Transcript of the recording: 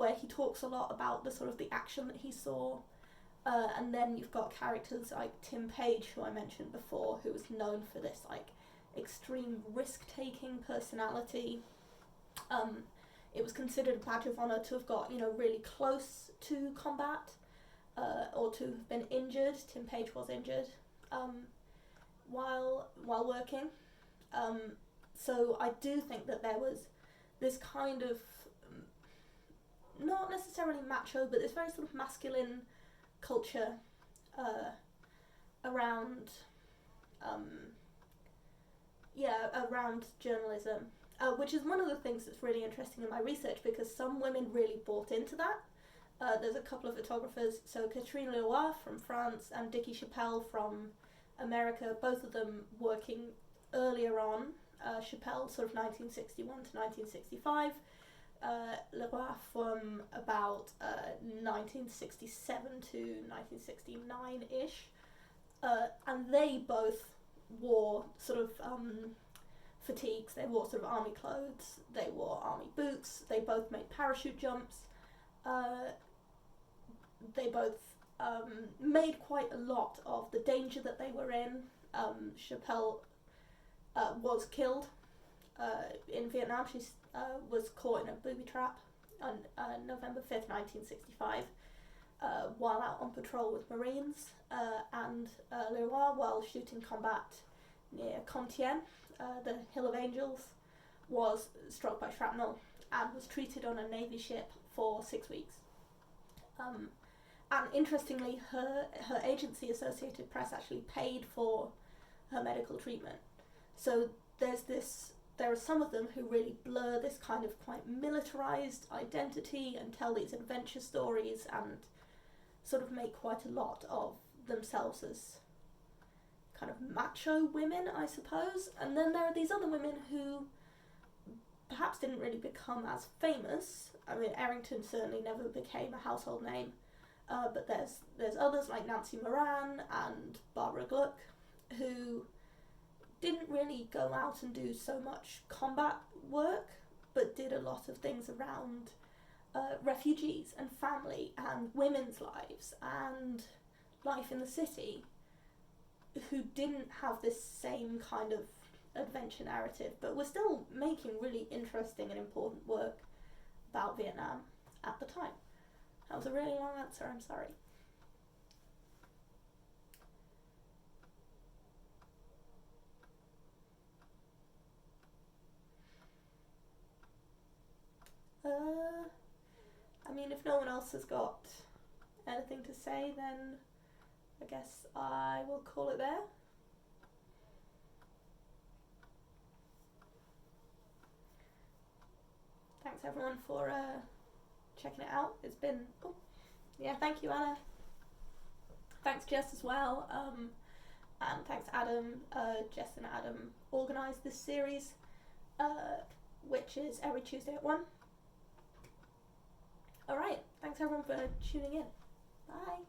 where he talks a lot about the sort of the action that he saw. And then you've got characters like Tim Page, who I mentioned before, who was known for this like extreme risk-taking personality. It was considered a badge of honour to have got, really close to combat, or to have been injured. Tim Page was injured while working. So I do think that there was this kind of, not necessarily macho, but this very sort of masculine culture around around journalism, which is one of the things that's really interesting in my research, because some women really bought into that. There's a couple of photographers, so Catherine Leroy from France and Dickie Chappelle from America, both of them working earlier on. Chappelle sort of 1961 to 1965, Leroy from about 1967 to 1969-ish, and they both wore sort of fatigues, they wore sort of army clothes, they wore army boots, they both made parachute jumps, they both made quite a lot of the danger that they were in. Chappelle was killed in Vietnam. She was caught in a booby trap on November 5th, 1965, while out on patrol with Marines, and Leroy, while shooting combat near Compiègne, the Hill of Angels, was struck by shrapnel and was treated on a Navy ship for 6 weeks. And interestingly, her agency, Associated Press, actually paid for her medical treatment. So there are some of them who really blur this kind of quite militarized identity and tell these adventure stories and sort of make quite a lot of themselves as kind of macho women, I suppose. And then there are these other women who perhaps didn't really become as famous. I mean, Errington certainly never became a household name, but there's others like Nancy Moran and Barbara Gluck, who didn't really go out and do so much combat work, but did a lot of things around refugees and family and women's lives and life in the city, who didn't have this same kind of adventure narrative, but were still making really interesting and important work about Vietnam at the time. That was a really long answer, I'm sorry. I mean, if no one else has got anything to say, then I guess I will call it there. Thanks everyone for checking it out. It's been, thank you, Anna. Thanks Jess as well, and thanks Adam. Jess and Adam organised this series, which is every Tuesday at 1. Alright, thanks everyone for tuning in. Bye.